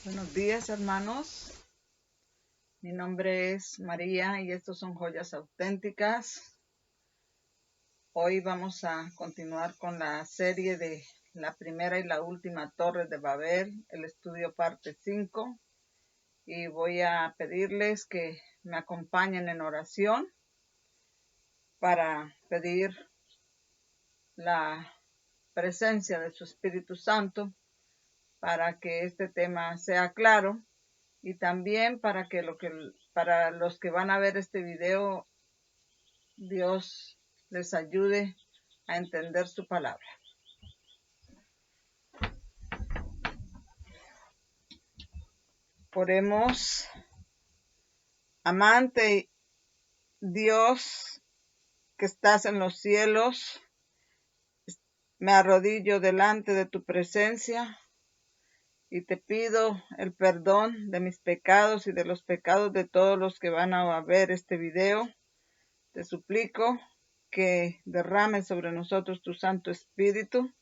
Buenos días, hermanos. Mi nombre es María y estos son Joyas Auténticas. Hoy vamos a continuar con la serie de la primera y la última Torre de Babel, el estudio parte 5. Y voy a pedirles que me acompañen en oración para pedir la presencia de su Espíritu Santo para que este tema sea claro. Y también para los que van a ver este video, Dios les ayude a entender su palabra. Oremos. Amante Dios que estás en los cielos, me arrodillo delante de tu presencia y te pido el perdón de mis pecados y de los pecados de todos los que van a ver este video. Te suplico que derrames sobre nosotros tu Santo Espíritu,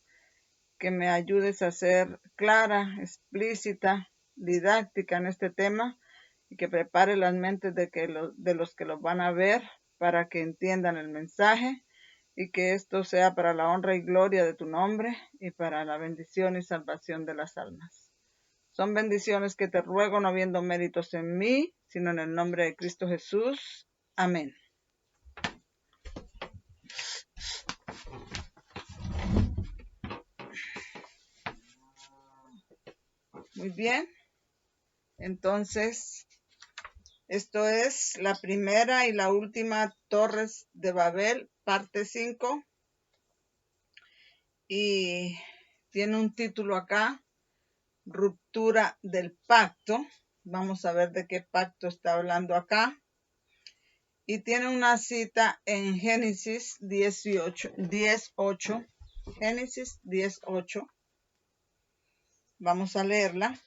que me ayudes a ser clara, explícita, didáctica en este tema y que prepare las mentes de los que los van a ver para que entiendan el mensaje y que esto sea para la honra y gloria de tu nombre y para la bendición y salvación de las almas. Son bendiciones que te ruego no habiendo méritos en mí, sino en el nombre de Cristo Jesús. Amén. Muy bien. Entonces, esto es la primera y la última Torres de Babel, parte 5. Y tiene un título acá, Ruptura del Pacto. Vamos a ver de qué pacto está hablando acá. Y tiene una cita en Génesis 10:8. Génesis 10:8. Vamos a leerla.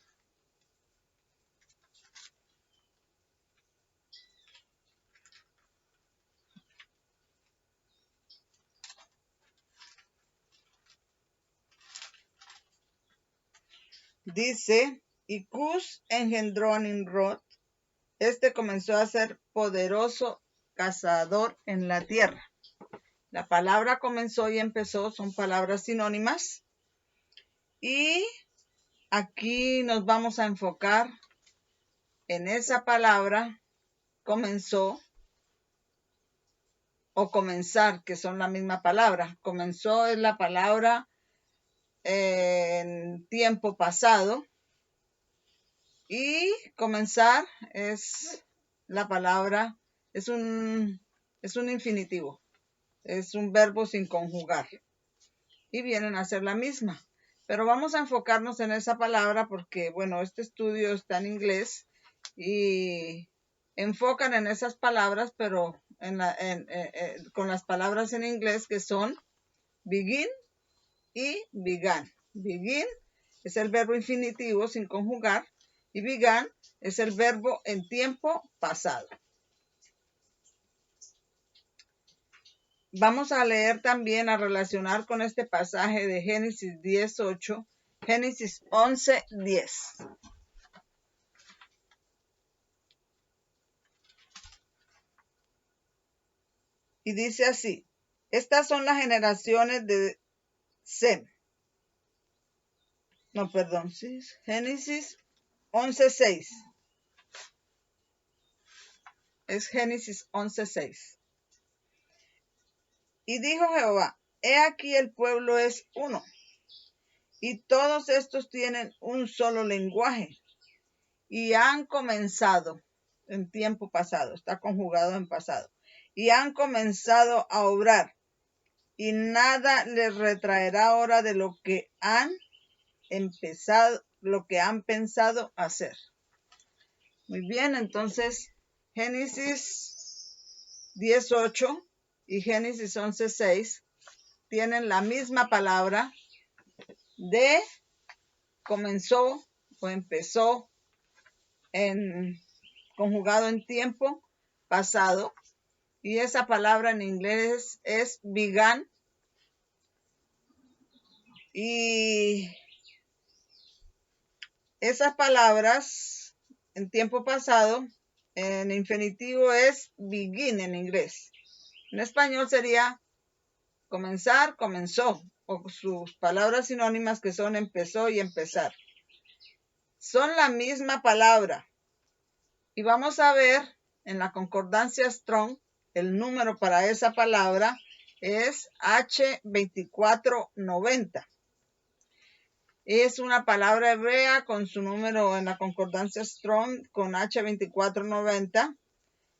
Dice, y Cus engendró a Nimrod. Este comenzó a ser poderoso cazador en la tierra. La palabra comenzó y empezó son palabras sinónimas. Y aquí nos vamos a enfocar en esa palabra comenzó o comenzar, que son la misma palabra. Comenzó es la palabra en tiempo pasado y comenzar es la palabra, es un infinitivo, es un verbo sin conjugar y vienen a ser la misma. Pero vamos a enfocarnos en esa palabra porque, bueno, este estudio está en inglés y enfocan en esas palabras, pero con las palabras en inglés que son begin y began. Begin es el verbo infinitivo sin conjugar y began es el verbo en tiempo pasado. Vamos a leer también, a relacionar con este pasaje de Génesis 10:8, Génesis 11:10. Y dice así, estas son las generaciones de Sem. No, perdón, ¿sí? Génesis 11:6. Es Génesis 11:6. Y dijo Jehová, he aquí el pueblo es uno, y todos estos tienen un solo lenguaje, y han comenzado en tiempo pasado, está conjugado en pasado, y han comenzado a obrar, y nada les retraerá ahora de lo que han empezado, lo que han pensado hacer. Muy bien, entonces Génesis 10:8 y Génesis 11:6 tienen la misma palabra de comenzó o empezó en conjugado en tiempo pasado, y esa palabra en inglés es began, y Esas palabras en tiempo pasado, en infinitivo es begin en inglés. En español sería comenzar, comenzó, o sus palabras sinónimas que son empezó y empezar. Son la misma palabra. Y vamos a ver en la concordancia Strong, el número para esa palabra es H2490. Es una palabra hebrea con su número en la concordancia Strong con H2490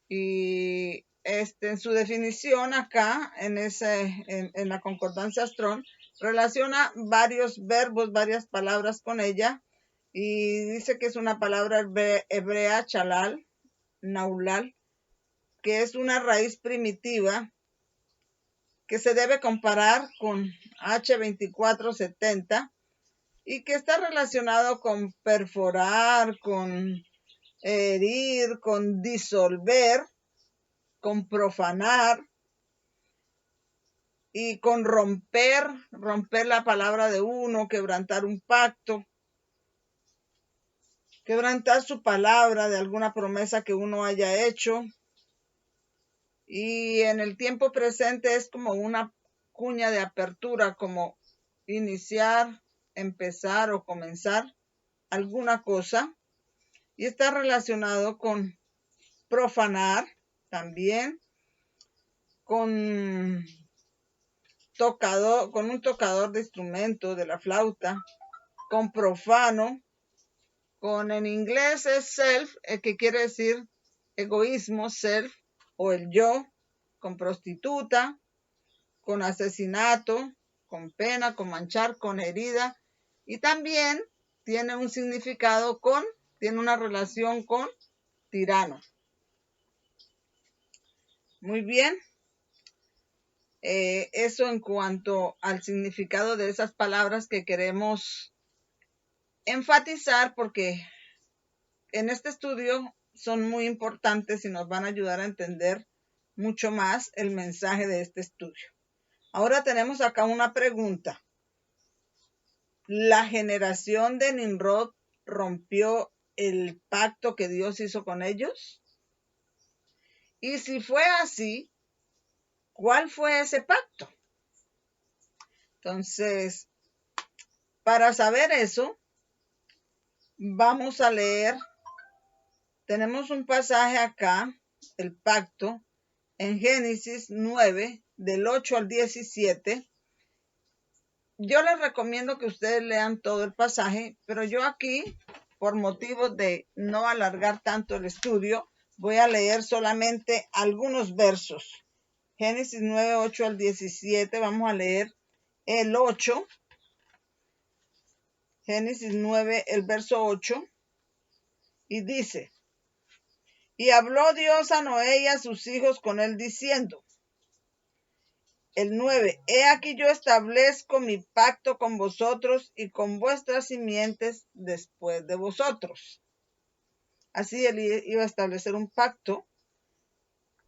y en su definición acá en la concordancia Strong relaciona varios verbos, varias palabras con ella y dice que es una palabra hebrea chalal, naulal, que es una raíz primitiva que se debe comparar con H2470 y que está relacionado con perforar, con herir, con disolver, con profanar y con romper la palabra de uno, quebrantar un pacto, quebrantar su palabra de alguna promesa que uno haya hecho. Y en el tiempo presente es como una cuña de apertura, como iniciar, empezar o comenzar alguna cosa. Y está relacionado con profanar también, con un tocador de instrumento de la flauta, con profano, con en inglés es self, que quiere decir egoísmo, self, o el yo, con prostituta, con asesinato, con pena, con manchar, con herida, y también tiene un significado tiene una relación con tirano. Muy bien. Eso en cuanto al significado de esas palabras que queremos enfatizar, porque en este estudio son muy importantes y nos van a ayudar a entender mucho más el mensaje de este estudio. Ahora tenemos acá una pregunta. ¿La generación de Nimrod rompió el pacto que Dios hizo con ellos? Y si fue así, ¿cuál fue ese pacto? Entonces, para saber eso, vamos a leer. Tenemos un pasaje acá, el pacto, en Génesis 9, del 8 al 17. Yo les recomiendo que ustedes lean todo el pasaje, pero yo aquí, por motivos de no alargar tanto el estudio, voy a leer solamente algunos versos. Génesis 9, 8 al 17, vamos a leer el 8. Génesis 9, el verso 8, y dice: Y habló Dios a Noé y a sus hijos con él diciendo, el 9, he aquí yo establezco mi pacto con vosotros y con vuestras simientes después de vosotros. Así él iba a establecer un pacto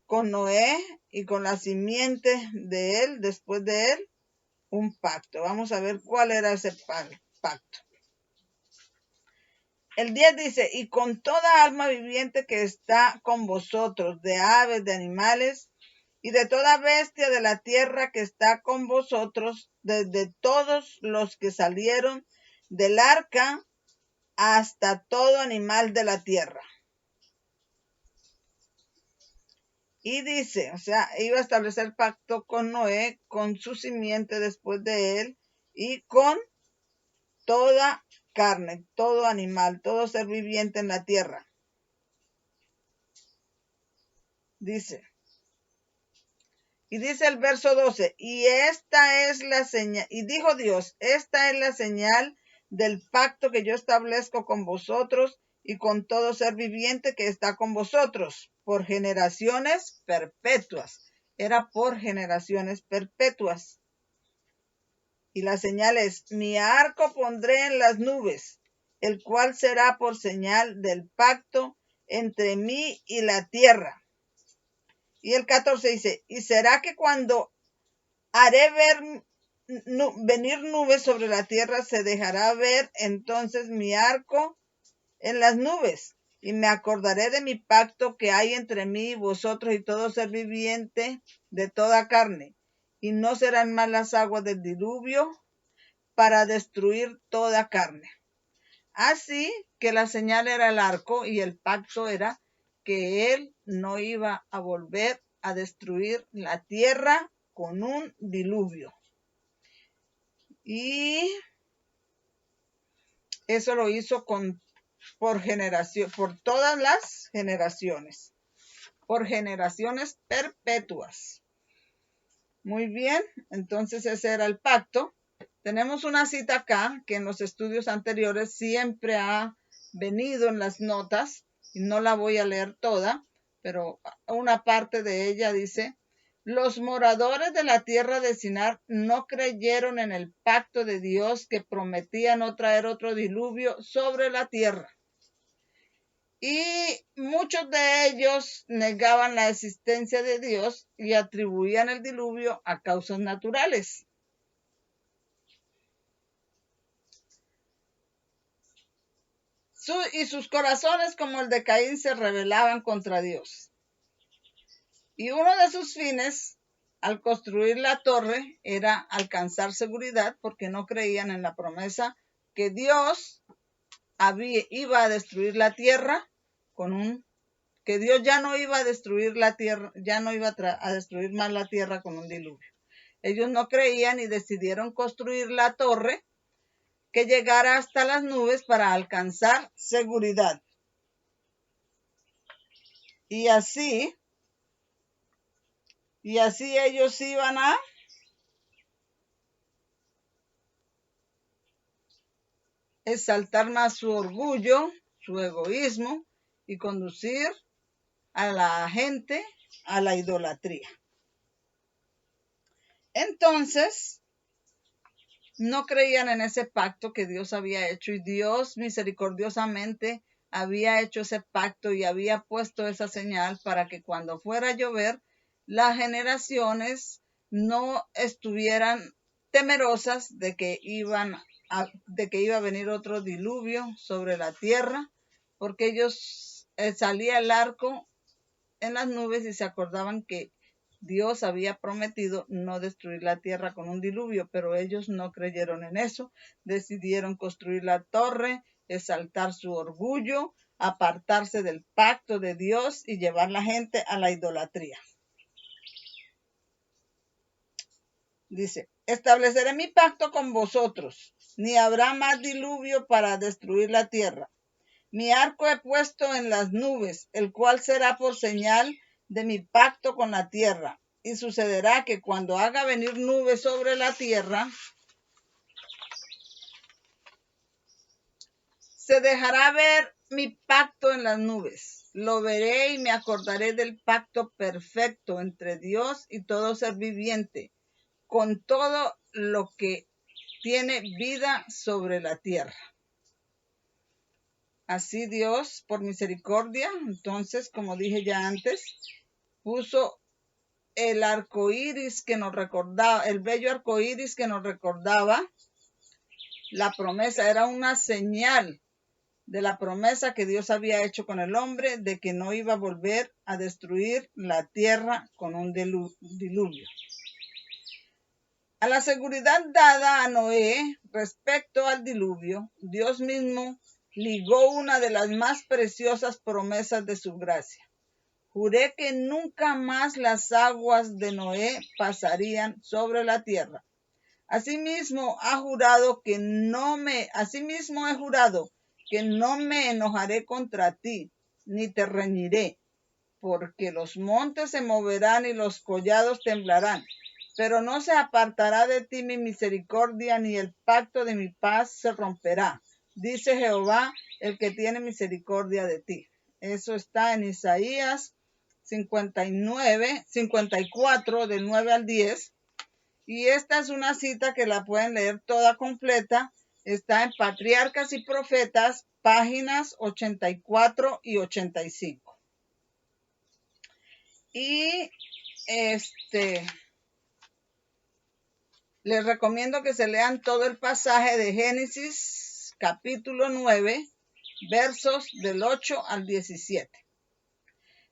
con Noé y con la simiente de él, después de él, un pacto. Vamos a ver cuál era ese pacto. El 10 dice, y con toda alma viviente que está con vosotros, de aves, de animales, y de toda bestia de la tierra que está con vosotros, desde todos los que salieron del arca hasta todo animal de la tierra. Y dice, o sea, iba a establecer pacto con Noé, con su simiente después de él, y con toda carne, todo animal, todo ser viviente en la tierra. Dice, y dice el verso 12, y esta es la señal, y dijo Dios, esta es la señal del pacto que yo establezco con vosotros y con todo ser viviente que está con vosotros, por generaciones perpetuas. Era por generaciones perpetuas. Y la señal es, mi arco pondré en las nubes, el cual será por señal del pacto entre mí y la tierra. Y el 14 dice, y será que cuando haré venir nubes sobre la tierra, se dejará ver entonces mi arco en las nubes, y me acordaré de mi pacto que hay entre mí y vosotros y todo ser viviente de toda carne, y no serán más las aguas del diluvio para destruir toda carne. Así que la señal era el arco y el pacto era que él no iba a volver a destruir la tierra con un diluvio. Y eso lo hizo por generación, por todas las generaciones, por generaciones perpetuas. Muy bien, entonces ese era el pacto. Tenemos una cita acá que en los estudios anteriores siempre ha venido en las notas, y no la voy a leer toda, pero una parte de ella dice: los moradores de la tierra de Sinar no creyeron en el pacto de Dios que prometía no traer otro diluvio sobre la tierra. Y muchos de ellos negaban la existencia de Dios y atribuían el diluvio a causas naturales. Y sus corazones, como el de Caín, se rebelaban contra Dios. Y uno de sus fines, al construir la torre, era alcanzar seguridad, porque no creían en la promesa que Dios iba a destruir la tierra que Dios ya no iba a destruir la tierra, ya no iba a destruir más la tierra con un diluvio. Ellos no creían y decidieron construir la torre que llegara hasta las nubes para alcanzar seguridad. Y así ellos iban a exaltar más su orgullo, su egoísmo, y conducir a la gente a la idolatría. Entonces, no creían en ese pacto que Dios había hecho, y Dios misericordiosamente había hecho ese pacto y había puesto esa señal para que cuando fuera a llover, las generaciones no estuvieran temerosas de que iba a venir otro diluvio sobre la tierra, porque ellos salía el arco en las nubes y se acordaban que Dios había prometido no destruir la tierra con un diluvio, pero ellos no creyeron en eso. Decidieron construir la torre, exaltar su orgullo, apartarse del pacto de Dios y llevar la gente a la idolatría. Dice: estableceré mi pacto con vosotros, ni habrá más diluvio para destruir la tierra. Mi arco he puesto en las nubes, el cual será por señal de mi pacto con la tierra. Y sucederá que cuando haga venir nubes sobre la tierra, se dejará ver mi pacto en las nubes. Lo veré y me acordaré del pacto perfecto entre Dios y todo ser viviente, con todo lo que tiene vida sobre la tierra. Así Dios, por misericordia, entonces, como dije ya antes, puso el arco iris que nos recordaba, el bello arco iris que nos recordaba la promesa. Era una señal de la promesa que Dios había hecho con el hombre de que no iba a volver a destruir la tierra con un diluvio. A la seguridad dada a Noé respecto al diluvio, Dios mismo ligó una de las más preciosas promesas de su gracia. Juré que nunca más las aguas de Noé pasarían sobre la tierra. Asimismo he jurado que no me enojaré contra ti, ni te reñiré, porque los montes se moverán y los collados temblarán, pero no se apartará de ti mi misericordia, ni el pacto de mi paz se romperá, dice Jehová, el que tiene misericordia de ti. Eso está en Isaías 54, del 9 al 10. Y esta es una cita que la pueden leer toda completa. Está en Patriarcas y Profetas, páginas 84 y 85. Y les recomiendo que se lean todo el pasaje de Génesis, capítulo 9, versos del 8 al 17.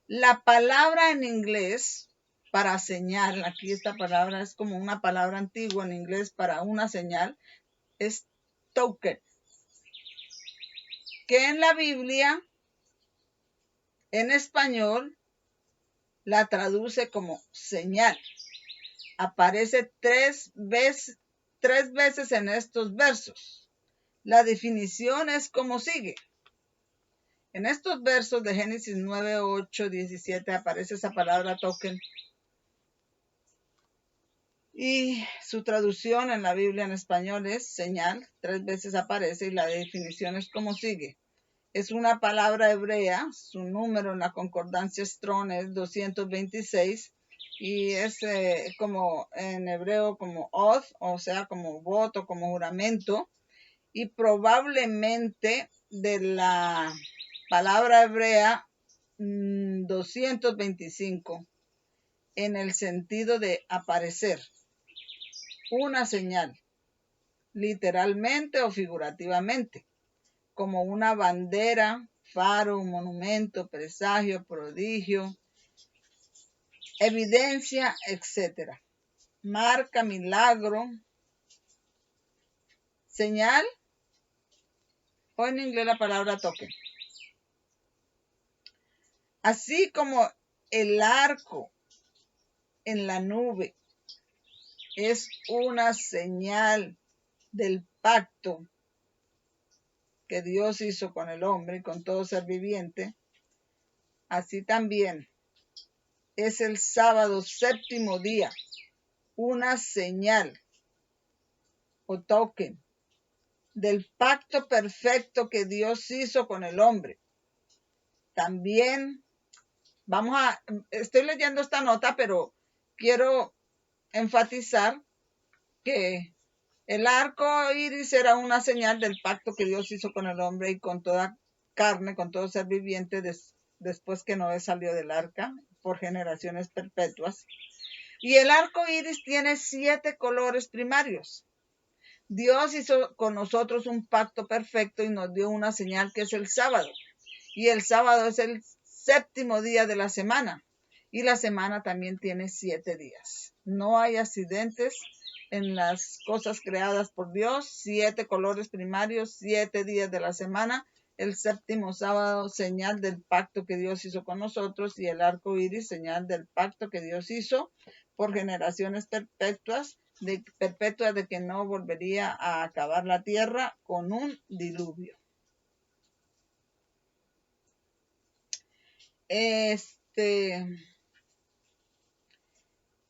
La palabra en inglés para señal, aquí esta palabra es como una palabra antigua en inglés para una señal, es token, que en la Biblia, en español, la traduce como señal. Aparece tres veces en estos versos. La definición es como sigue. En estos versos de Génesis 9, 8, 17 aparece esa palabra token. Y su traducción en la Biblia en español es señal. 3 veces aparece y la definición es como sigue. Es una palabra hebrea. Su número en la concordancia Strong es 226. Y es como en hebreo como oath, o sea, como voto, como juramento. Y probablemente de la palabra hebrea 225 en el sentido de aparecer, una señal, literalmente o figurativamente, como una bandera, faro, monumento, presagio, prodigio, evidencia, etc. Marca, milagro, señal, o en inglés la palabra token. Así como el arco en la nube es una señal del pacto que Dios hizo con el hombre y con todo ser viviente, así también es el sábado séptimo día una señal o token del pacto perfecto que Dios hizo con el hombre. También estoy leyendo esta nota, pero quiero enfatizar que el arco iris era una señal del pacto que Dios hizo con el hombre y con toda carne, con todo ser viviente después que Noé salió del arca por generaciones perpetuas. Y el arco iris tiene 7 colores primarios. Dios hizo con nosotros un pacto perfecto y nos dio una señal que es el sábado. Y el sábado es el séptimo día de la semana. Y la semana también tiene 7 días. No hay accidentes en las cosas creadas por Dios. 7 colores primarios, 7 días de la semana. El séptimo sábado, señal del pacto que Dios hizo con nosotros. Y el arco iris, señal del pacto que Dios hizo por generaciones perpetuas de que no volvería a acabar la tierra con un diluvio.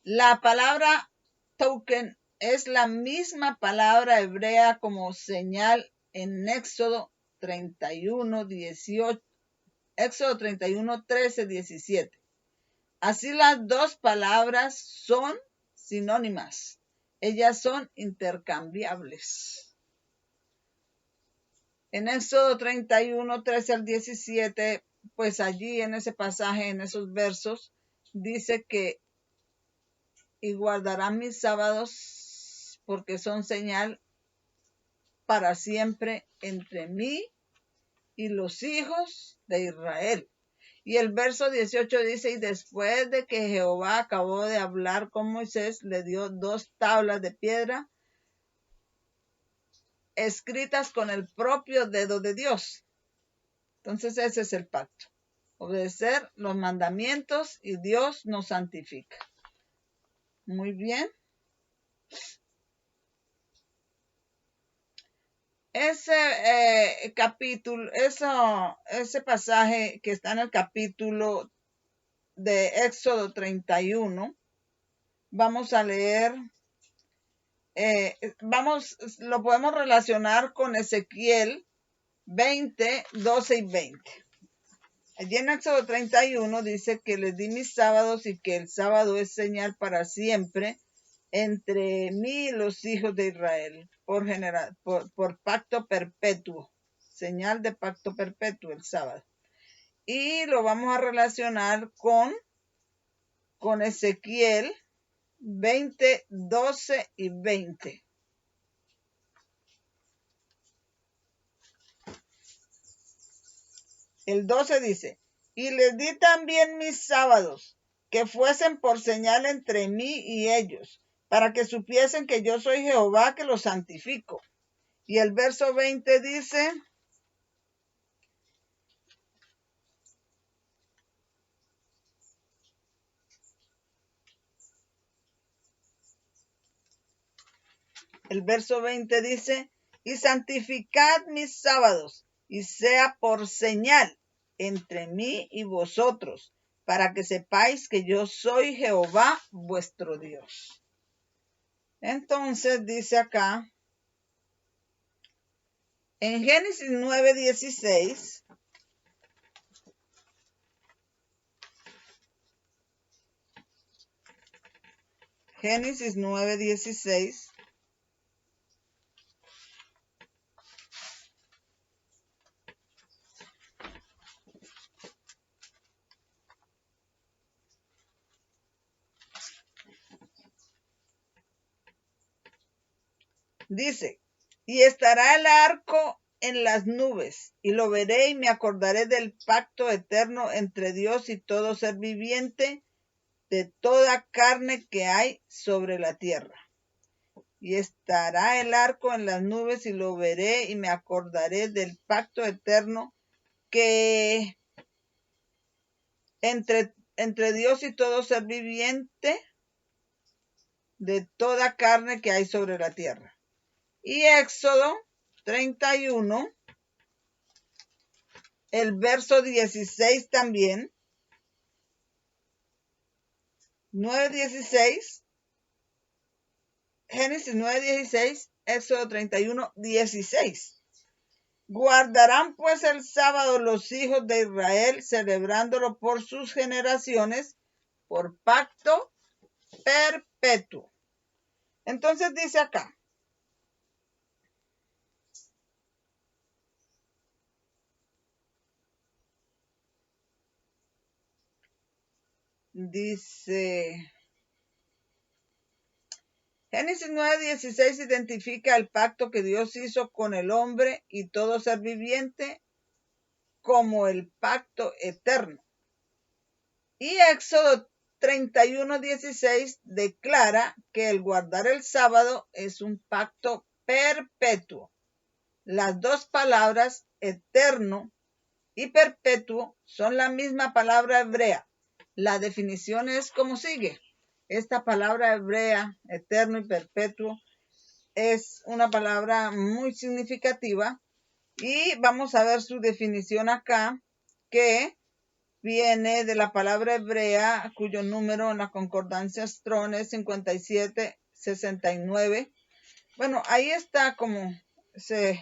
La palabra token es la misma palabra hebrea como señal en Éxodo 31, 18, Éxodo 31, 13, 17. Así las dos palabras son sinónimas. Ellas son intercambiables. En Éxodo 31, 13 al 17, pues allí en ese pasaje, en esos versos, dice que y guardarán mis sábados porque son señal para siempre entre mí y los hijos de Israel. Y el verso 18 dice, y después de que Jehová acabó de hablar con Moisés, le dio 2 tablas de piedra escritas con el propio dedo de Dios. Entonces ese es el pacto. Obedecer los mandamientos y Dios nos santifica. Muy bien. Ese capítulo, ese pasaje que está en el capítulo de Éxodo 31, vamos a leer, lo podemos relacionar con Ezequiel 20, 12 y 20. Allí en Éxodo 31 dice que les di mis sábados y que el sábado es señal para siempre entre mí y los hijos de Israel, por pacto perpetuo, señal de pacto perpetuo el sábado. Y lo vamos a relacionar con Ezequiel 20, 12 y 20. El 12 dice, y les di también mis sábados, que fuesen por señal entre mí y ellos, para que supiesen que yo soy Jehová que los santifico. Y el verso 20 dice, y santificad mis sábados, y sea por señal entre mí y vosotros, para que sepáis que yo soy Jehová vuestro Dios. Entonces dice acá, en Génesis 9:16, Génesis 9:16, dice, y estará el arco en las nubes, y lo veré y me acordaré del pacto eterno entre Dios y todo ser viviente, de toda carne que hay sobre la tierra. Y estará el arco en las nubes y lo veré y me acordaré del pacto eterno que entre Dios y todo ser viviente, de toda carne que hay sobre la tierra. Y Éxodo 31, el verso 16 también, 9:16, Génesis 9:16, Éxodo 31:16. Guardarán pues el sábado los hijos de Israel, celebrándolo por sus generaciones, por pacto perpetuo. Entonces dice acá, dice, Génesis 9:16 identifica el pacto que Dios hizo con el hombre y todo ser viviente como el pacto eterno. Y Éxodo 31:16 declara que el guardar el sábado es un pacto perpetuo. Las dos palabras eterno y perpetuo son la misma palabra hebrea. La definición es como sigue. Esta palabra hebrea, eterno y perpetuo, es una palabra muy significativa y vamos a ver su definición acá, que viene de la palabra hebrea cuyo número en la concordancia Strong es 5769. Bueno, ahí está como se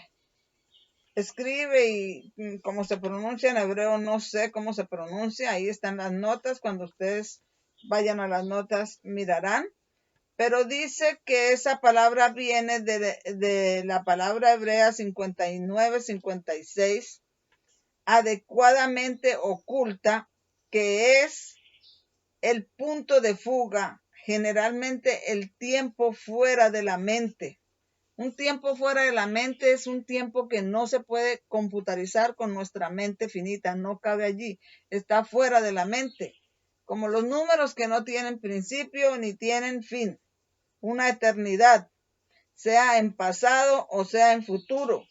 escribe y cómo se pronuncia en hebreo, no sé cómo se pronuncia. Ahí están las notas. Cuando ustedes vayan a las notas mirarán. Pero dice que esa palabra viene de la palabra hebrea 5956, adecuadamente oculta, que es el punto de fuga, generalmente el tiempo fuera de la mente. Un tiempo fuera de la mente es un tiempo que no se puede computarizar con nuestra mente finita, no cabe allí, está fuera de la mente, como los números que no tienen principio ni tienen fin, una eternidad, sea en pasado o sea en futuro,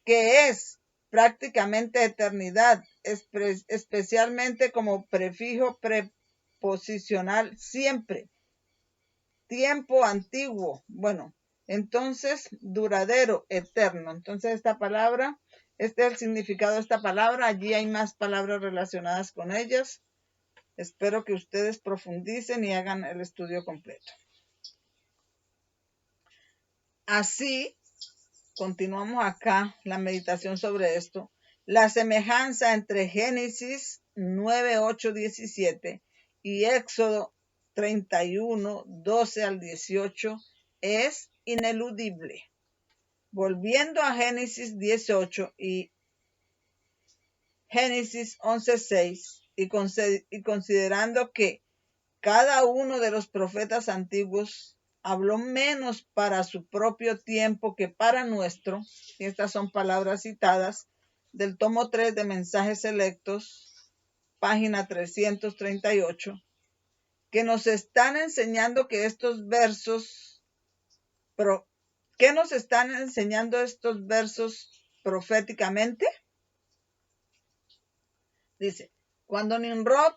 que es prácticamente eternidad, especialmente como prefijo preposicional siempre, tiempo antiguo, bueno, entonces duradero, eterno. Entonces esta palabra, este es el significado de esta palabra. Allí hay más palabras relacionadas con ellas. Espero que ustedes profundicen y hagan el estudio completo. Así, continuamos acá la meditación sobre esto. La semejanza entre Génesis 9, 8, 17 y Éxodo 31, 12 al 18 es ineludible. Volviendo a Génesis 18 y Génesis 11:6 y considerando que cada uno de los profetas antiguos habló menos para su propio tiempo que para nuestro, y estas son palabras citadas, del tomo 3 de Mensajes Selectos, página 338, que nos están enseñando que estos versos, ¿qué nos están enseñando estos versos proféticamente? Dice, cuando Nimrod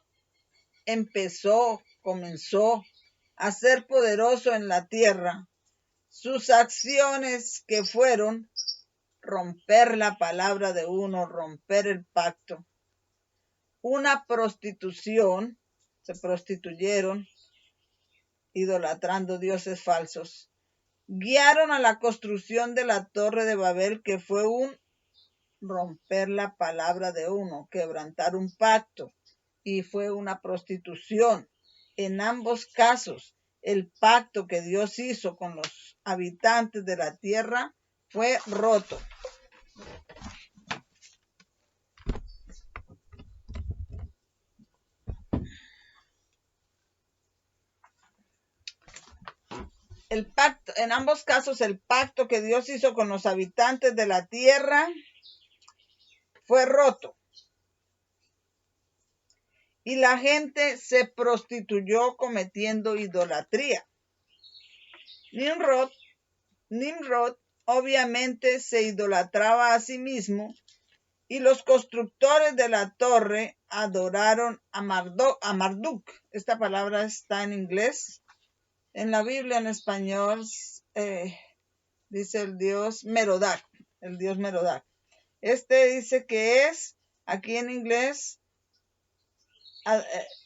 comenzó a ser poderoso en la tierra, sus acciones que fueron romper la palabra de uno, romper el pacto, una prostitución, se prostituyeron, idolatrando dioses falsos, guiaron a la construcción de la Torre de Babel, que fue un romper la palabra de uno, quebrantar un pacto, y fue una prostitución. En ambos casos, el pacto que Dios hizo con los habitantes de la tierra fue roto. El pacto, en ambos casos, el pacto que Dios hizo con los habitantes de la tierra fue roto. Y la gente se prostituyó cometiendo idolatría. Nimrod obviamente se idolatraba a sí mismo, y los constructores de la torre adoraron a Marduk. Esta palabra está en inglés. En la Biblia en español dice el dios Merodach, el dios Merodach. Este dice que es, aquí en inglés,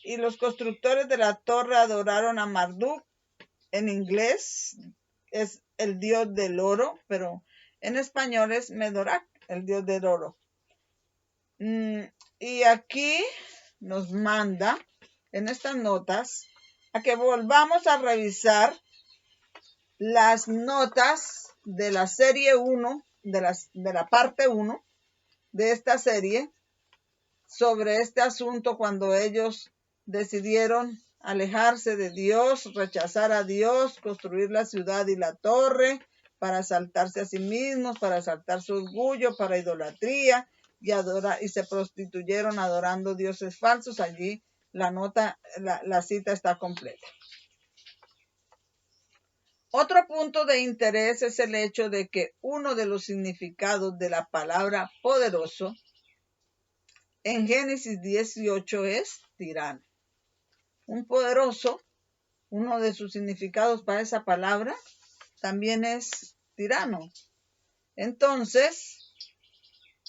y los constructores de la torre adoraron a Marduk. En inglés es el dios del oro, pero en español es Merodach, el dios del oro. Y aquí nos manda en estas notas a que volvamos a revisar las notas de la serie 1, de la parte 1 de esta serie, sobre este asunto cuando ellos decidieron alejarse de Dios, rechazar a Dios, construir la ciudad y la torre para exaltarse a sí mismos, para exaltar su orgullo, para idolatría y se prostituyeron adorando dioses falsos. Allí la cita está completa. Otro punto de interés es el hecho de que uno de los significados de la palabra poderoso en Génesis 18 es tirano. Un poderoso, uno de sus significados para esa palabra también es tirano. Entonces,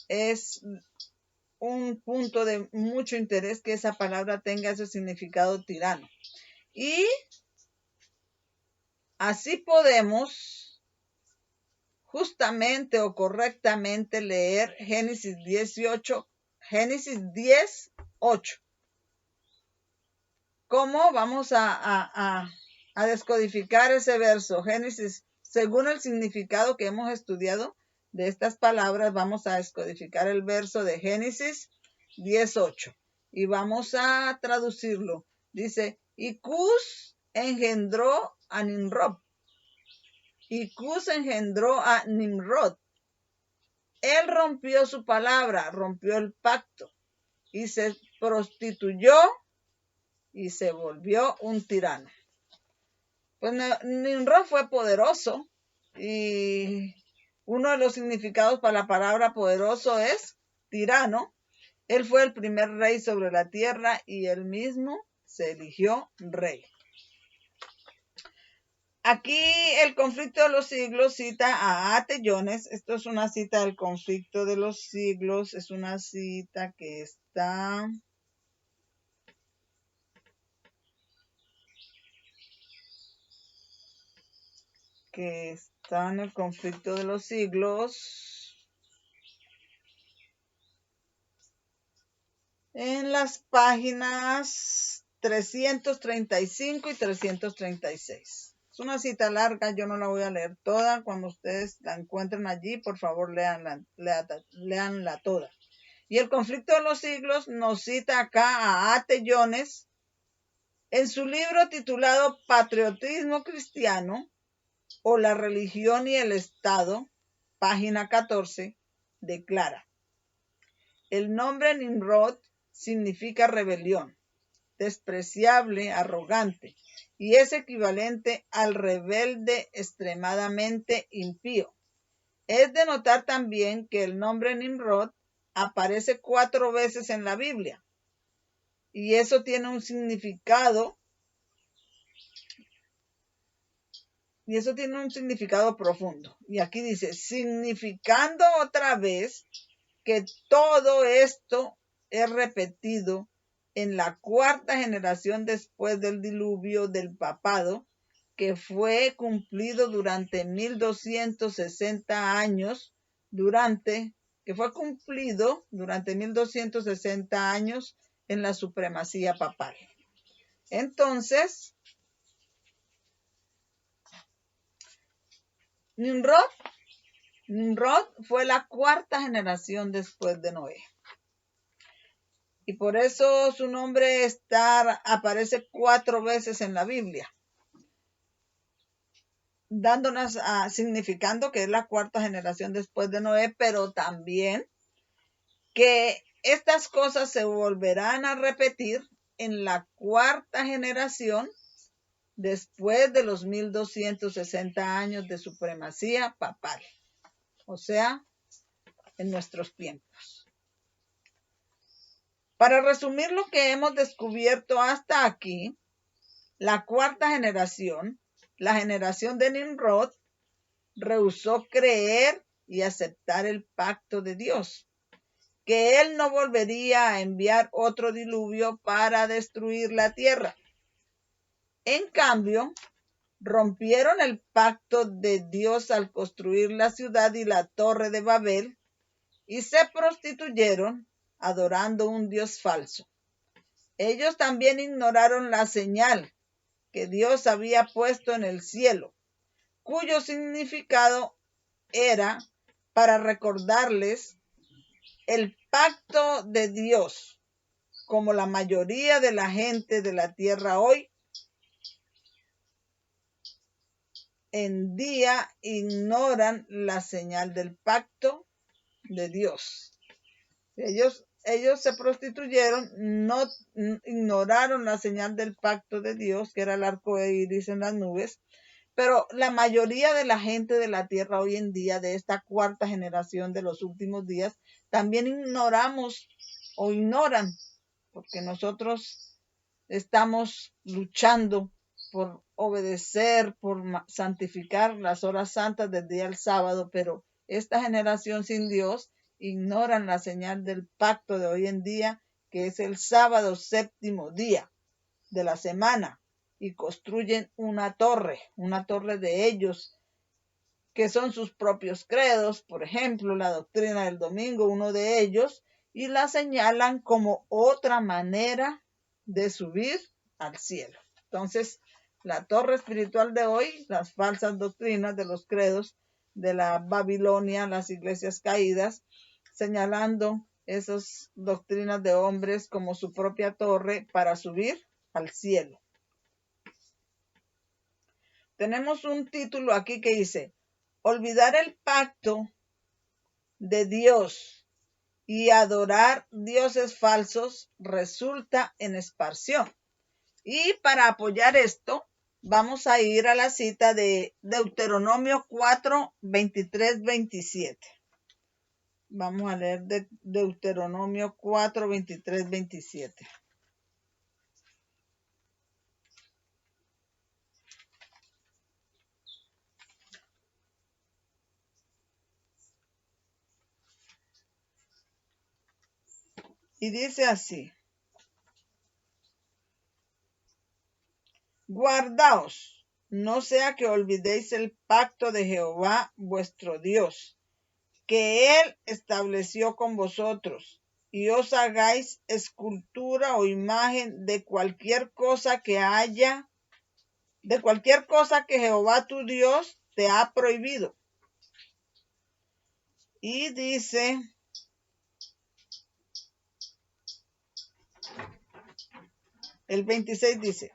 es un punto de mucho interés que esa palabra tenga ese significado tirano. Y así podemos justamente o correctamente leer Génesis 10:8. ¿Cómo vamos a descodificar ese verso? Génesis, según el significado que hemos estudiado de estas palabras, vamos a descodificar el verso de Génesis 10:8 y vamos a traducirlo. Dice, y Cus engendró a Nimrod. Y Cus engendró a Nimrod. Él rompió su palabra, rompió el pacto y se prostituyó y se volvió un tirano. Pues Nimrod fue poderoso y uno de los significados para la palabra poderoso es tirano. Él fue el primer rey sobre la tierra y él mismo se eligió rey. Aquí el conflicto de los siglos cita a A.T. Jones. Esto es una cita del conflicto de los siglos. Es una cita que está en el conflicto de los siglos, en las páginas 335 y 336. Es una cita larga, yo no la voy a leer toda. Cuando ustedes la encuentren allí, por favor, léanla toda. Y el conflicto de los siglos nos cita acá a A.T. Jones en su libro titulado Patriotismo Cristiano o la religión y el Estado, página 14, declara: El nombre Nimrod significa rebelión, despreciable, arrogante, y es equivalente al rebelde extremadamente impío. Es de notar también que el nombre Nimrod aparece 4 veces en la Biblia, y eso tiene un significado, profundo. Y aquí dice, significando otra vez que todo esto es repetido en la 4ª generación después del diluvio del papado, que fue cumplido durante 1260 años, que fue cumplido durante 1260 años en la supremacía papal. Entonces, Nimrod fue la 4ª generación después de Noé. Y por eso su nombre aparece 4 veces en la Biblia, significando que es la 4ª generación después de Noé, pero también que estas cosas se volverán a repetir en la 4ª generación después de los 1260 años de supremacía papal, o sea, en nuestros tiempos. Para resumir lo que hemos descubierto hasta aquí, la 4ª generación, la generación de Nimrod, rehusó creer y aceptar el pacto de Dios, que él no volvería a enviar otro diluvio para destruir la tierra. En cambio, rompieron el pacto de Dios al construir la ciudad y la torre de Babel y se prostituyeron adorando un Dios falso. Ellos también ignoraron la señal que Dios había puesto en el cielo, cuyo significado era para recordarles el pacto de Dios, como la mayoría de la gente de la tierra hoy en día ignoran la señal del pacto de Dios. Ellos se prostituyeron, no ignoraron la señal del pacto de Dios, que era el arco iris en las nubes, pero la mayoría de la gente de la tierra hoy en día, de esta 4ª generación de los últimos días, también ignoramos o ignoran, porque nosotros estamos luchando por obedecer, por santificar las horas santas del día al sábado, pero esta generación sin Dios ignoran la señal del pacto de hoy en día, que es el sábado 7º día de la semana, y construyen una torre de ellos, que son sus propios credos, por ejemplo, la doctrina del domingo, uno de ellos, y la señalan como otra manera de subir al cielo. Entonces, la torre espiritual de hoy, las falsas doctrinas de los credos de la Babilonia, las iglesias caídas, señalando esas doctrinas de hombres como su propia torre para subir al cielo. Tenemos un título aquí que dice, olvidar el pacto de Dios y adorar dioses falsos resulta en expansión. Y para apoyar esto, vamos a ir a la cita de Deuteronomio 4, 23, 27. Vamos a leer de Deuteronomio 4, 23, 27. Y dice así, guardaos, no sea que olvidéis el pacto de Jehová vuestro Dios, que él estableció con vosotros, y os hagáis escultura o imagen de cualquier cosa que Jehová tu Dios te ha prohibido. Y dice, el 26 dice,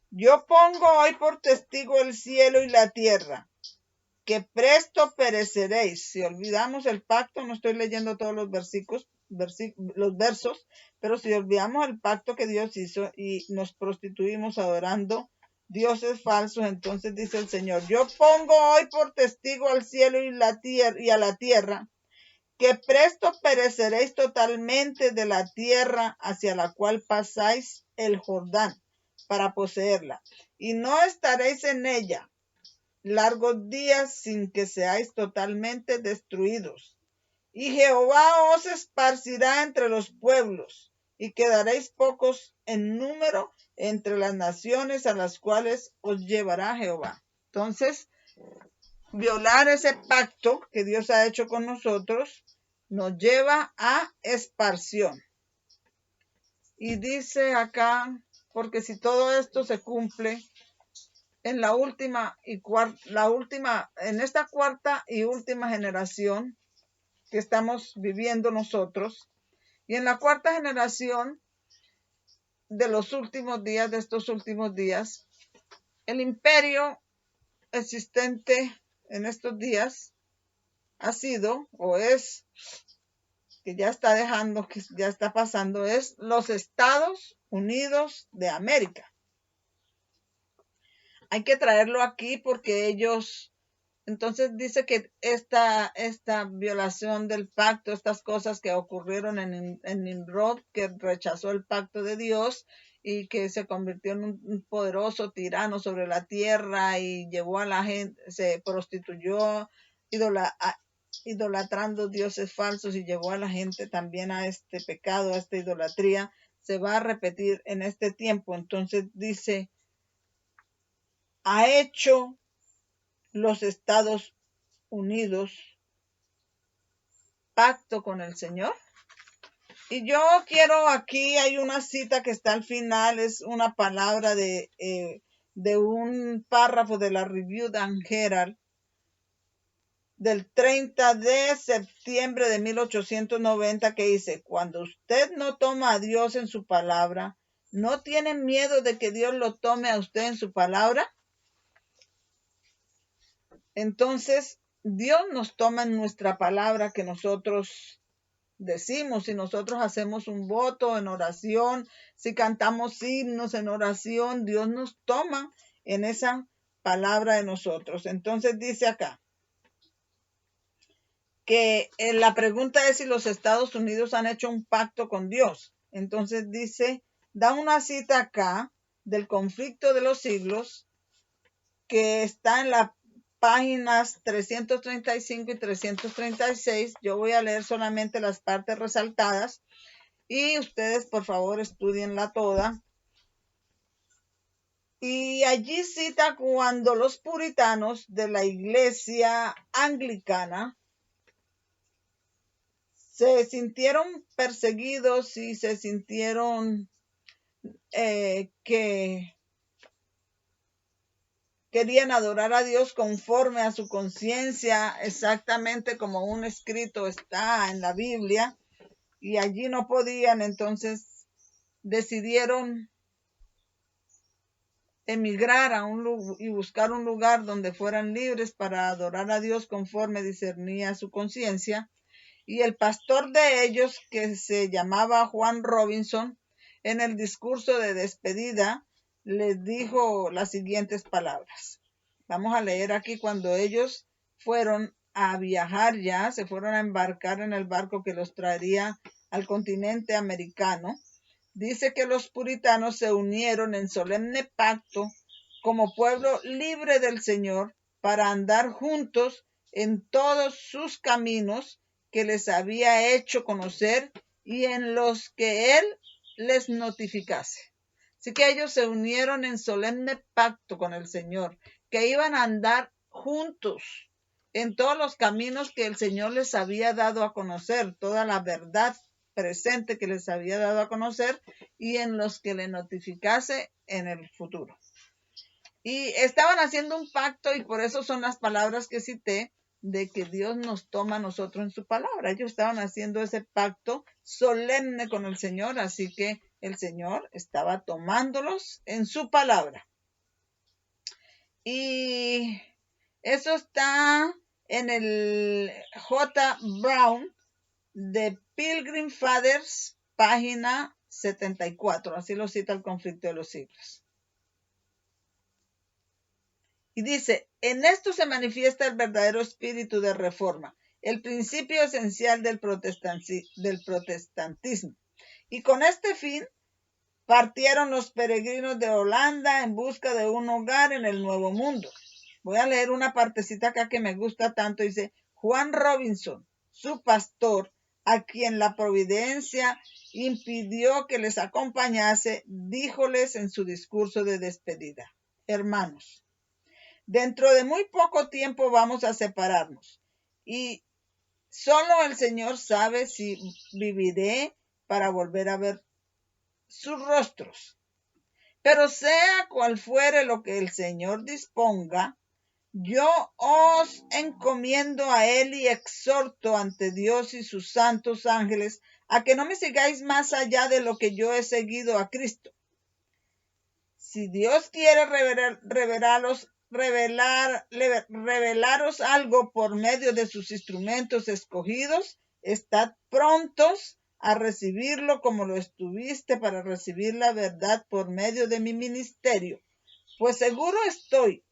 yo pongo hoy por testigo el cielo y la tierra, que presto pereceréis. Si olvidamos el pacto, no estoy leyendo todos los los versos, pero si olvidamos el pacto que Dios hizo y nos prostituimos adorando dioses falsos, entonces dice el Señor, yo pongo hoy por testigo al cielo y la tierra y a la tierra, que presto pereceréis totalmente de la tierra hacia la cual pasáis el Jordán para poseerla, y no estaréis en ella largos días sin que seáis totalmente destruidos. Y Jehová os esparcirá entre los pueblos, y quedaréis pocos en número entre las naciones a las cuales os llevará Jehová. Entonces, violar ese pacto que Dios ha hecho con nosotros nos lleva a esparción. Y dice acá, porque si todo esto se cumple en en esta cuarta y última generación que estamos viviendo nosotros, y en la cuarta generación de los últimos días, de estos últimos días, el imperio existente en estos días ha sido o es, que ya está dejando, que ya está pasando, es los Estados Unidos de América. Hay que traerlo aquí porque ellos, entonces dice que esta violación del pacto, estas cosas que ocurrieron en Nimrod, que rechazó el pacto de Dios y que se convirtió en un poderoso tirano sobre la tierra y llevó a la gente, se prostituyó, idolatrando dioses falsos y llevó a la gente también a este pecado, a esta idolatría, se va a repetir en este tiempo. Entonces dice, ha hecho los Estados Unidos pacto con el Señor. Y yo quiero, aquí hay una cita que está al final, es una palabra de un párrafo de la Review and Herald del 30 de septiembre de 1890 que dice, cuando usted no toma a Dios en su palabra, ¿no tiene miedo de que Dios lo tome a usted en su palabra? Entonces, Dios nos toma en nuestra palabra que nosotros decimos, si nosotros hacemos un voto en oración, si cantamos himnos en oración, Dios nos toma en esa palabra de nosotros. Entonces dice acá que la pregunta es si los Estados Unidos han hecho un pacto con Dios. Entonces dice, da una cita acá del conflicto de los siglos que está en las páginas 335 y 336. Yo voy a leer solamente las partes resaltadas y ustedes por favor estudienla toda. Y allí cita cuando los puritanos de la iglesia anglicana se sintieron perseguidos y se sintieron que querían adorar a Dios conforme a su conciencia, exactamente como un escrito está en la Biblia, y allí no podían, entonces decidieron emigrar y buscar un lugar donde fueran libres para adorar a Dios conforme discernía su conciencia. Y el pastor de ellos, que se llamaba Juan Robinson, en el discurso de despedida, les dijo las siguientes palabras. Vamos a leer aquí cuando ellos fueron a viajar ya, se fueron a embarcar en el barco que los traería al continente americano. Dice que los puritanos se unieron en solemne pacto como pueblo libre del Señor para andar juntos en todos sus caminos que les había hecho conocer y en los que Él les notificase. Así que ellos se unieron en solemne pacto con el Señor, que iban a andar juntos en todos los caminos que el Señor les había dado a conocer, toda la verdad presente que les había dado a conocer y en los que le notificase en el futuro. Y estaban haciendo un pacto y por eso son las palabras que cité de que Dios nos toma a nosotros en su palabra. Ellos estaban haciendo ese pacto solemne con el Señor, así que el Señor estaba tomándolos en su palabra. Y Eso está en el J. Brown de Pilgrim Fathers, página 74. Así lo cita el Conflicto de los Siglos. Y dice, en esto se manifiesta el verdadero espíritu de reforma, el principio esencial del protestantismo. Y con este fin partieron los peregrinos de Holanda en busca de un hogar en el Nuevo Mundo. Voy a leer una partecita acá que me gusta tanto. Dice, Juan Robinson, su pastor, a quien la providencia impidió que les acompañase, díjoles en su discurso de despedida, hermanos, dentro de muy poco tiempo vamos a separarnos y solo el Señor sabe si viviré para volver a ver sus rostros. Pero sea cual fuere lo que el Señor disponga, yo os encomiendo a Él y exhorto ante Dios y sus santos ángeles a que no me sigáis más allá de lo que yo he seguido a Cristo. Si Dios quiere revelaros algo por medio de sus instrumentos escogidos, estad prontos a recibirlo como lo estuviste para recibir la verdad por medio de mi ministerio. Pues seguro estoy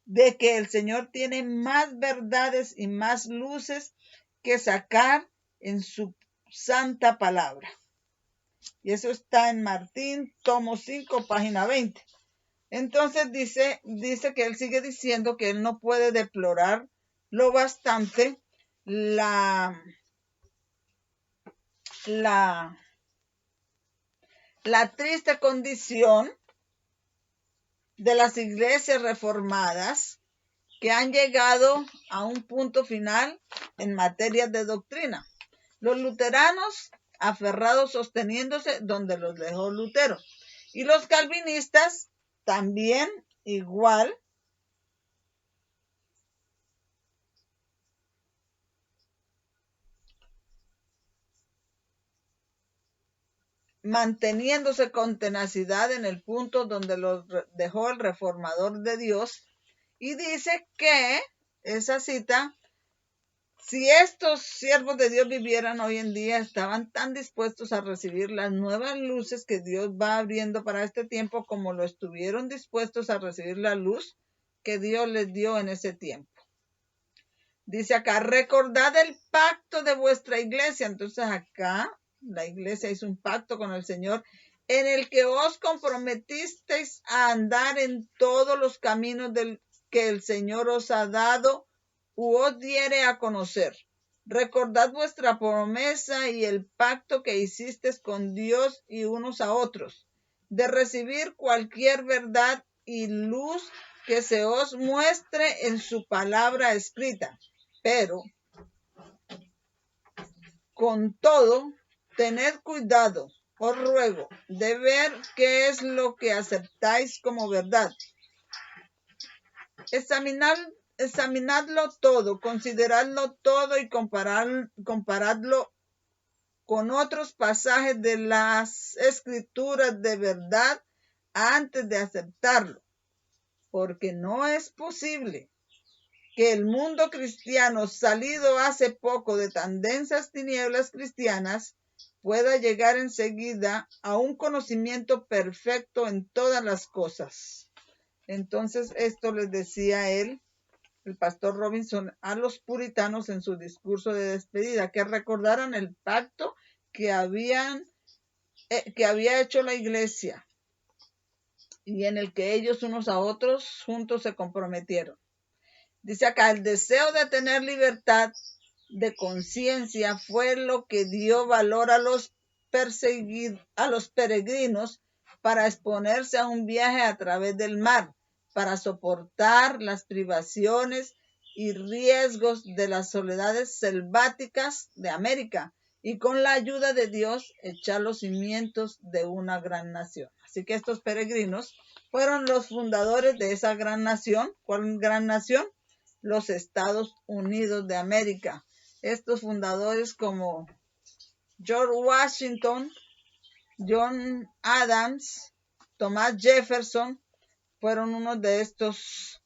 de que el Señor tiene más verdades y más luces que sacar en su santa palabra. Y eso está en Martín, tomo 5, página 20. Entonces dice que él sigue diciendo que él no puede deplorar lo bastante la triste condición de las iglesias reformadas que han llegado a un punto final en materia de doctrina. Los luteranos aferrados sosteniéndose donde los dejó Lutero. Y los calvinistas también igual, manteniéndose con tenacidad en el punto donde los dejó el reformador de Dios. Y dice que, esa cita, si estos siervos de Dios vivieran hoy en día, estaban tan dispuestos a recibir las nuevas luces que Dios va abriendo para este tiempo como lo estuvieron dispuestos a recibir la luz que Dios les dio en ese tiempo. Dice acá, recordad el pacto de vuestra iglesia. Entonces acá la iglesia hizo un pacto con el Señor en el que os comprometisteis a andar en todos los caminos que el Señor os ha dado u os diere a conocer. Recordad vuestra promesa y el pacto que hicisteis con Dios y unos a otros, de recibir cualquier verdad y luz que se os muestre en su palabra escrita. Pero, con todo, tened cuidado, os ruego, de ver qué es lo que aceptáis como verdad. Examinadlo todo, consideradlo todo y comparadlo con otros pasajes de las Escrituras de verdad antes de aceptarlo, porque no es posible que el mundo cristiano, salido hace poco de tan densas tinieblas cristianas, pueda llegar enseguida a un conocimiento perfecto en todas las cosas. Entonces, esto les decía él, el pastor Robinson, a los puritanos en su discurso de despedida, que recordaran el pacto que había hecho la iglesia y en el que ellos unos a otros juntos se comprometieron. Dice acá, el deseo de tener libertad de conciencia fue lo que dio valor a los peregrinos para exponerse a un viaje a través del mar, para soportar las privaciones y riesgos de las soledades selváticas de América y con la ayuda de Dios echar los cimientos de una gran nación. Así que estos peregrinos fueron los fundadores de esa gran nación. ¿Cuál gran nación? Los Estados Unidos de América. Estos fundadores como George Washington, John Adams, Thomas Jefferson, fueron unos de estos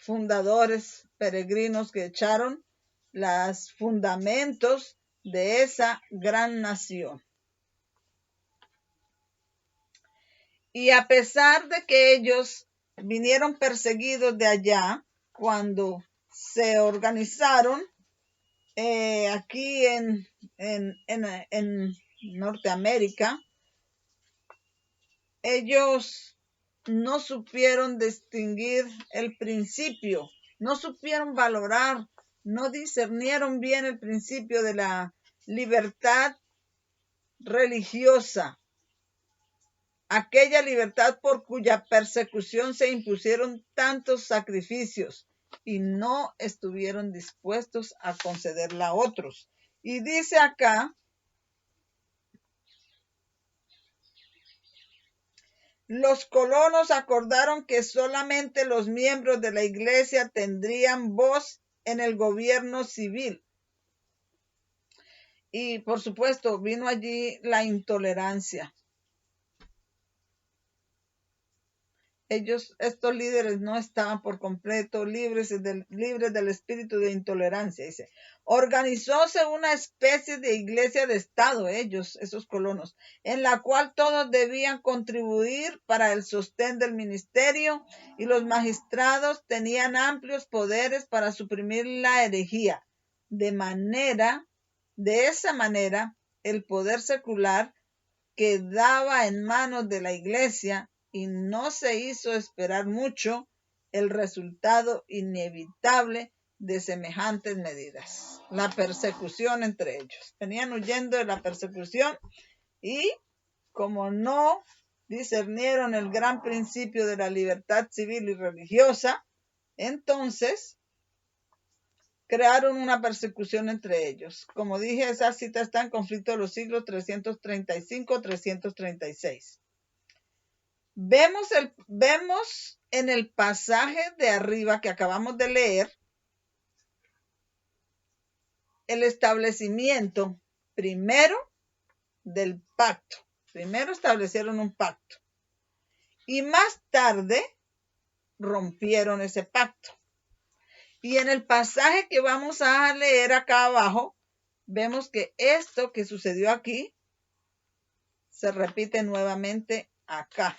fundadores peregrinos que echaron los fundamentos de esa gran nación. Y a pesar de que ellos vinieron perseguidos de allá, cuando se organizaron aquí en Norteamérica, ellos no supieron distinguir el principio, no supieron valorar, no discernieron bien el principio de la libertad religiosa, aquella libertad por cuya persecución se impusieron tantos sacrificios y no estuvieron dispuestos a concederla a otros. Y dice acá, los colonos acordaron que solamente los miembros de la iglesia tendrían voz en el gobierno civil. Y por supuesto vino allí la intolerancia. Estos líderes no estaban por completo libres del espíritu de intolerancia. Dice, organizóse una especie de iglesia de Estado, esos colonos, en la cual todos debían contribuir para el sostén del ministerio, y los magistrados tenían amplios poderes para suprimir la herejía. De esa manera, el poder secular quedaba en manos de la iglesia, y no se hizo esperar mucho el resultado inevitable de semejantes medidas. La persecución entre ellos. Venían huyendo de la persecución y, como no discernieron el gran principio de la libertad civil y religiosa, entonces crearon una persecución entre ellos. Como dije, esa cita está en Conflicto de los Siglos 335-336. Vemos en el pasaje de arriba que acabamos de leer el establecimiento primero del pacto. Primero establecieron un pacto y más tarde rompieron ese pacto. Y en el pasaje que vamos a leer acá abajo, vemos que esto que sucedió aquí se repite nuevamente acá.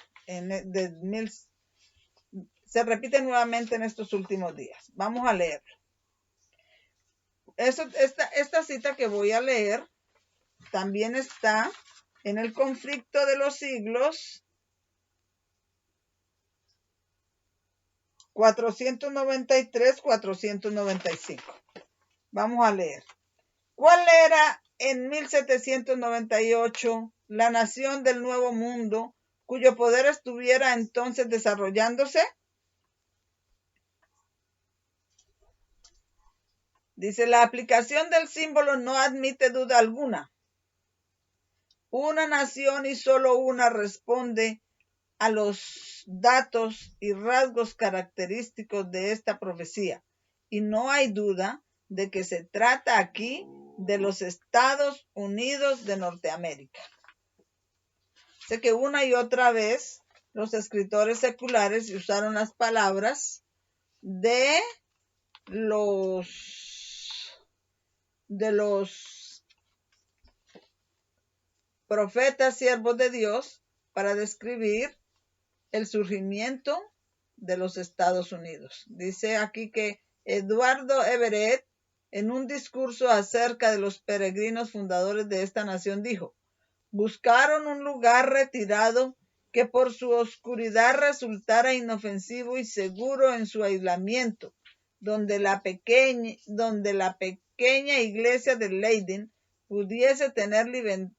Se repite nuevamente en estos últimos días. Vamos a leerlo. Esta cita que voy a leer también está en el Conflicto de los Siglos 493-495. Vamos a leer. ¿Cuál era en 1798 la nación del Nuevo Mundo cuyo poder estuviera entonces desarrollándose? Dice, la aplicación del símbolo no admite duda alguna. Una nación y solo una responde a los datos y rasgos característicos de esta profecía. Y no hay duda de que se trata aquí de los Estados Unidos de Norteamérica. Sé que una y otra vez los escritores seculares usaron las palabras de los profetas siervos de Dios para describir el surgimiento de los Estados Unidos. Dice aquí que Eduardo Everett, en un discurso acerca de los peregrinos fundadores de esta nación, dijo: buscaron un lugar retirado que por su oscuridad resultara inofensivo y seguro en su aislamiento, donde la pequeña iglesia de Leiden pudiese tener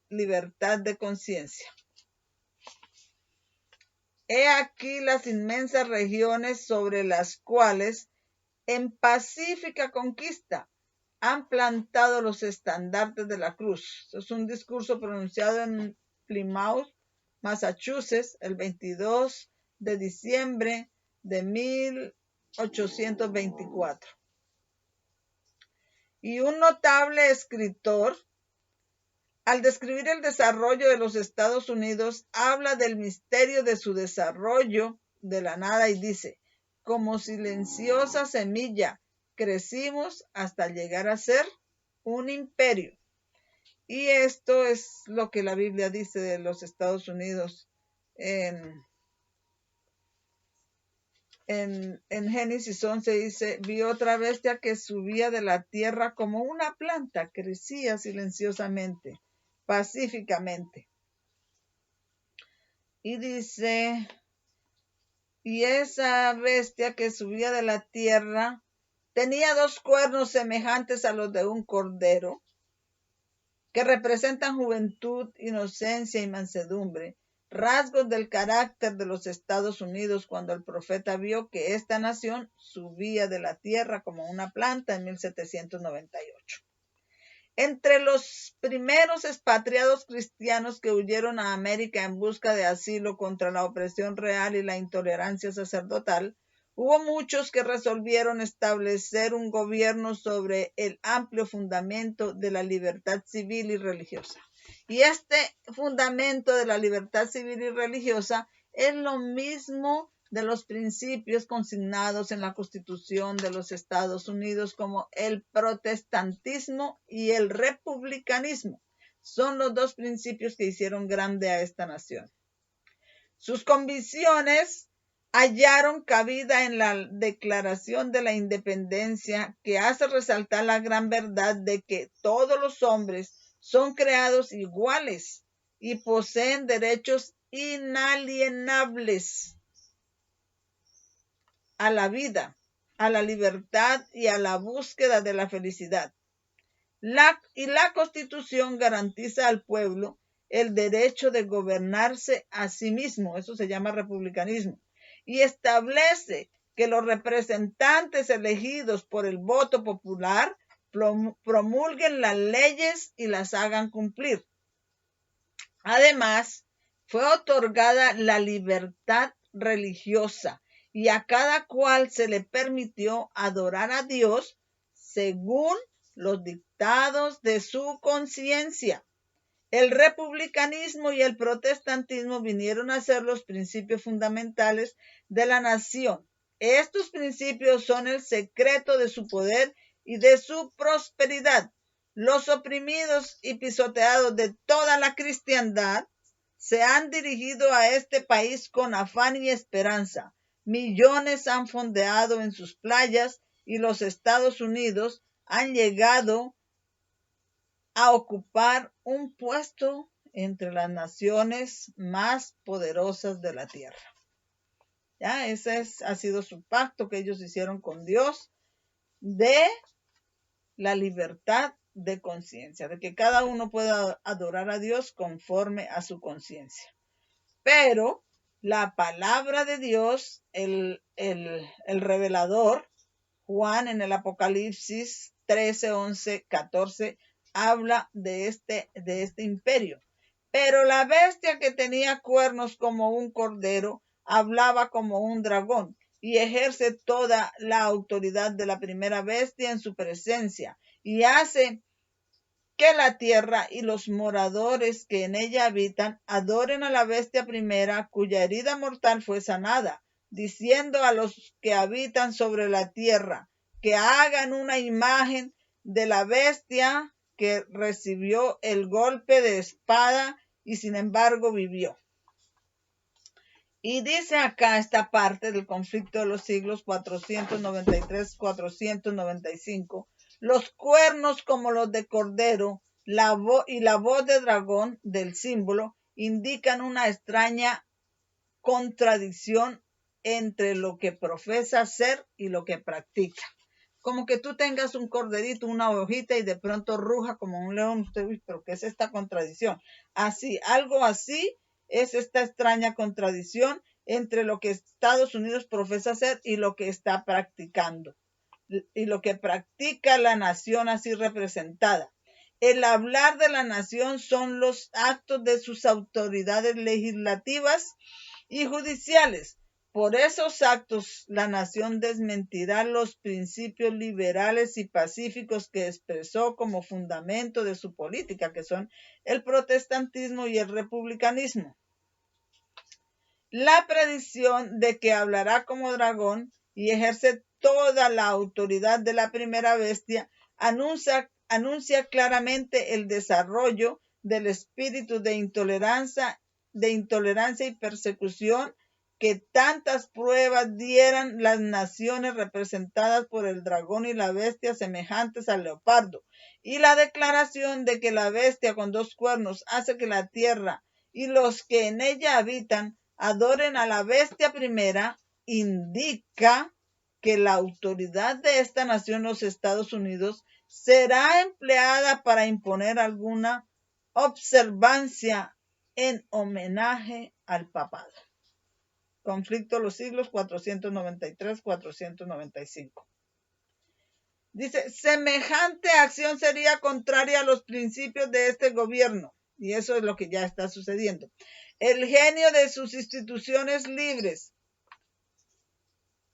libertad de conciencia. He aquí las inmensas regiones sobre las cuales, en pacífica conquista, han plantado los estandartes de la cruz. Es un discurso pronunciado en Plymouth, Massachusetts, el 22 de diciembre de 1824. Y un notable escritor, al describir el desarrollo de los Estados Unidos, habla del misterio de su desarrollo de la nada y dice: como silenciosa semilla, crecimos hasta llegar a ser un imperio. Y esto es lo que la Biblia dice de los Estados Unidos en Génesis 11 dice, vi otra bestia que subía de la tierra como una planta, crecía silenciosamente, pacíficamente. Y dice, y esa bestia que subía de la tierra tenía 2 cuernos semejantes a los de un cordero, que representan juventud, inocencia y mansedumbre, rasgos del carácter de los Estados Unidos cuando el profeta vio que esta nación subía de la tierra como una planta en 1798. Entre los primeros expatriados cristianos que huyeron a América en busca de asilo contra la opresión real y la intolerancia sacerdotal, hubo muchos que resolvieron establecer un gobierno sobre el amplio fundamento de la libertad civil y religiosa. Y este fundamento de la libertad civil y religiosa es lo mismo de los principios consignados en la Constitución de los Estados Unidos como el protestantismo y el republicanismo. Son los 2 principios que hicieron grande a esta nación. Sus convicciones hallaron cabida en la Declaración de la Independencia, que hace resaltar la gran verdad de que todos los hombres son creados iguales y poseen derechos inalienables a la vida, a la libertad y a la búsqueda de la felicidad. La Constitución garantiza al pueblo el derecho de gobernarse a sí mismo, eso se llama republicanismo, y establece que los representantes elegidos por el voto popular promulguen las leyes y las hagan cumplir. Además, fue otorgada la libertad religiosa y a cada cual se le permitió adorar a Dios según los dictados de su conciencia. El republicanismo y el protestantismo vinieron a ser los principios fundamentales de la nación. Estos principios son el secreto de su poder y de su prosperidad. Los oprimidos y pisoteados de toda la cristiandad se han dirigido a este país con afán y esperanza. Millones han fondeado en sus playas y los Estados Unidos han llegado a ocupar un puesto entre las naciones más poderosas de la tierra. Ya, ese ha sido su pacto que ellos hicieron con Dios de la libertad de conciencia, de que cada uno pueda adorar a Dios conforme a su conciencia. Pero la palabra de Dios, el revelador, Juan en el Apocalipsis 13, 11, 14, habla de este imperio. Pero la bestia que tenía cuernos como un cordero, hablaba como un dragón y ejerce toda la autoridad de la primera bestia en su presencia y hace que la tierra y los moradores que en ella habitan adoren a la bestia primera, cuya herida mortal fue sanada, diciendo a los que habitan sobre la tierra que hagan una imagen de la bestia que recibió el golpe de espada y sin embargo vivió. Y dice acá esta parte del conflicto de los siglos 493-495, los cuernos como los de cordero y la voz de dragón del símbolo indican una extraña contradicción entre lo que profesa ser y lo que practica. Como que tú tengas un corderito, una ovejita y de pronto ruja como un león. Usted dice, pero ¿qué es esta contradicción? Así, algo así es esta extraña contradicción entre lo que Estados Unidos profesa ser y lo que está practicando. Y lo que practica la nación así representada. El hablar de la nación son los actos de sus autoridades legislativas y judiciales. Por esos actos, la nación desmentirá los principios liberales y pacíficos que expresó como fundamento de su política, que son el protestantismo y el republicanismo. La predicción de que hablará como dragón y ejerce toda la autoridad de la primera bestia, anuncia claramente el desarrollo del espíritu de intolerancia y persecución que tantas pruebas dieran las naciones representadas por el dragón y la bestia semejantes al leopardo, y la declaración de que la bestia con dos cuernos hace que la tierra y los que en ella habitan adoren a la bestia primera, indica que la autoridad de esta nación, los Estados Unidos, será empleada para imponer alguna observancia en homenaje al papado. Conflicto de los siglos 493-495. Dice, semejante acción sería contraria a los principios de este gobierno, y eso es lo que ya está sucediendo. El genio de sus instituciones libres,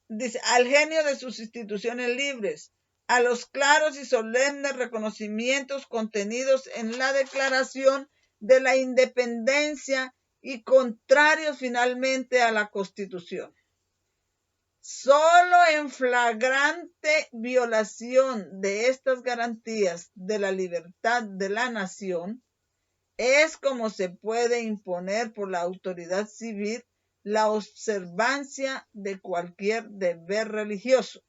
dice, al genio de sus instituciones libres, a los claros y solemnes reconocimientos contenidos en la Declaración de la Independencia y contrarios finalmente a la Constitución. Solo en flagrante violación de estas garantías de la libertad de la nación es como se puede imponer por la autoridad civil la observancia de cualquier deber religioso.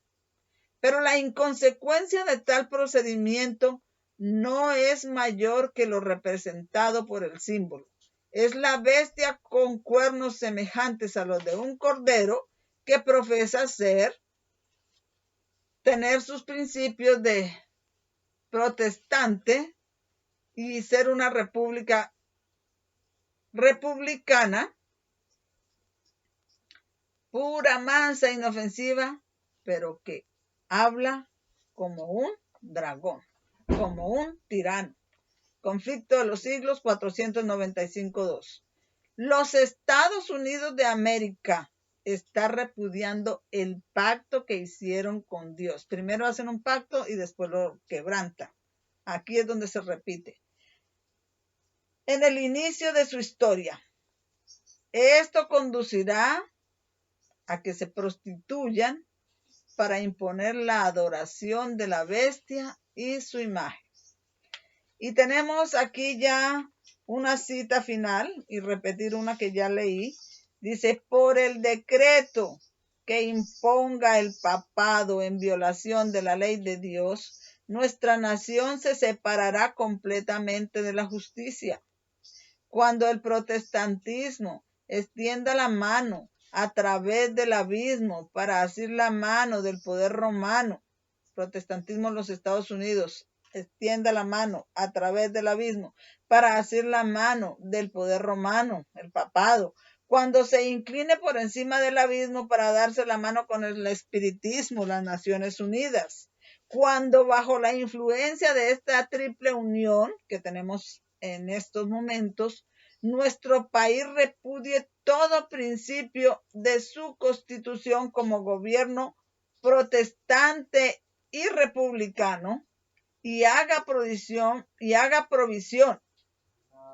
Pero la inconsecuencia de tal procedimiento no es mayor que lo representado por el símbolo. Es la bestia con cuernos semejantes a los de un cordero que profesa tener sus principios de protestante y ser una república republicana, pura, mansa, inofensiva, pero que habla como un dragón, como un tirano. Conflicto de los siglos 495-2. Los Estados Unidos de América está repudiando el pacto que hicieron con Dios. Primero hacen un pacto y después lo quebrantan. Aquí es donde se repite. En el inicio de su historia, esto conducirá a que se prostituyan para imponer la adoración de la bestia y su imagen. Y tenemos aquí ya una cita final y repetir una que ya leí. Dice, por el decreto que imponga el papado en violación de la ley de Dios, nuestra nación se separará completamente de la justicia. Cuando el protestantismo extienda la mano a través del abismo para asir la mano del poder romano, protestantismo en los Estados Unidos, extienda la mano a través del abismo para asir la mano del poder romano, el papado, cuando se incline por encima del abismo para darse la mano con el espiritismo, las Naciones Unidas, cuando bajo la influencia de esta triple unión que tenemos en estos momentos, nuestro país repudie todo principio de su constitución como gobierno protestante y republicano y haga provisión,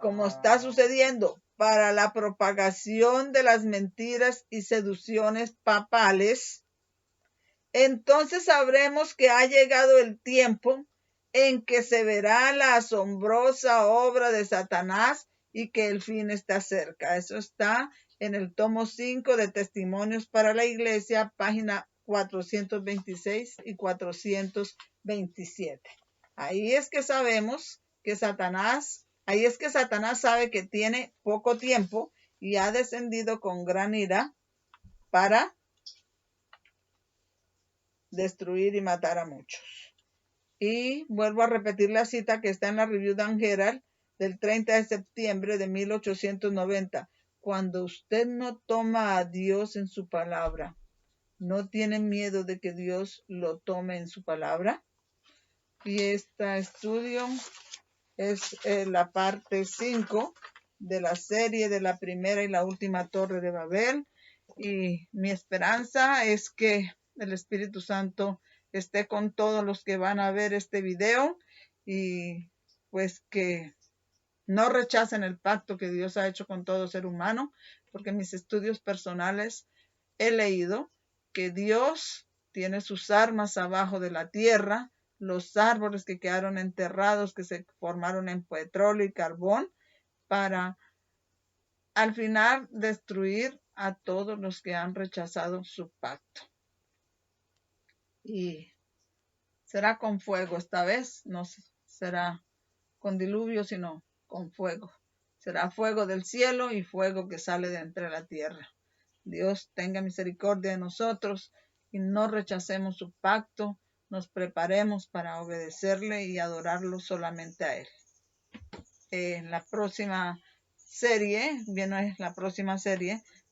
como está sucediendo, para la propagación de las mentiras y seducciones papales, entonces sabremos que ha llegado el tiempo en que se verá la asombrosa obra de Satanás y que el fin está cerca. Eso está en el tomo 5 de Testimonios para la Iglesia, página 426 y 427. Ahí es que sabemos que Satanás sabe que tiene poco tiempo y ha descendido con gran ira para destruir y matar a muchos. Y vuelvo a repetir la cita que está en la Review and Herald del 30 de septiembre de 1890. Cuando usted no toma a Dios en su palabra, ¿no tiene miedo de que Dios lo tome en su palabra? Y este estudio es la parte 5 de la serie de la primera y la última torre de Babel. Y mi esperanza es que el Espíritu Santo esté con todos los que van a ver este video y pues que no rechacen el pacto que Dios ha hecho con todo ser humano, porque mis estudios personales he leído que Dios tiene sus armas abajo de la tierra, los árboles que quedaron enterrados, que se formaron en petróleo y carbón, para al final destruir a todos los que han rechazado su pacto. Y será con fuego esta vez, no será con diluvio, sino con fuego. Será fuego del cielo y fuego que sale de entre la tierra. Dios tenga misericordia de nosotros y no rechacemos su pacto, nos preparemos para obedecerle y adorarlo solamente a Él. En la próxima serie,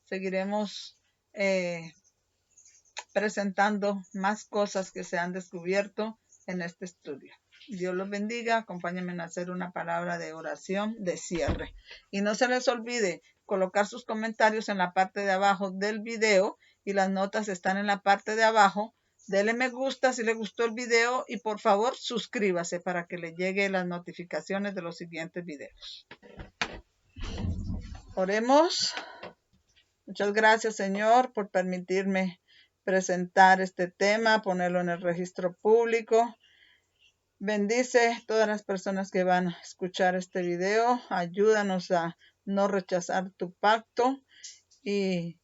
seguiremos presentando más cosas que se han descubierto en este estudio. Dios los bendiga, acompáñenme a hacer una palabra de oración de cierre. Y no se les olvide colocar sus comentarios en la parte de abajo del video y las notas están en la parte de abajo. Dele me gusta si le gustó el video y por favor suscríbase para que le lleguen las notificaciones de los siguientes videos. Oremos. Muchas gracias, Señor, por permitirme presentar este tema, ponerlo en el registro público. Bendice a todas las personas que van a escuchar este video. Ayúdanos a no rechazar tu pacto y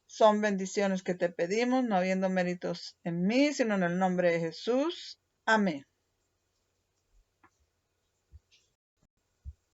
son bendiciones que te pedimos, no habiendo méritos en mí, sino en el nombre de Jesús. Amén.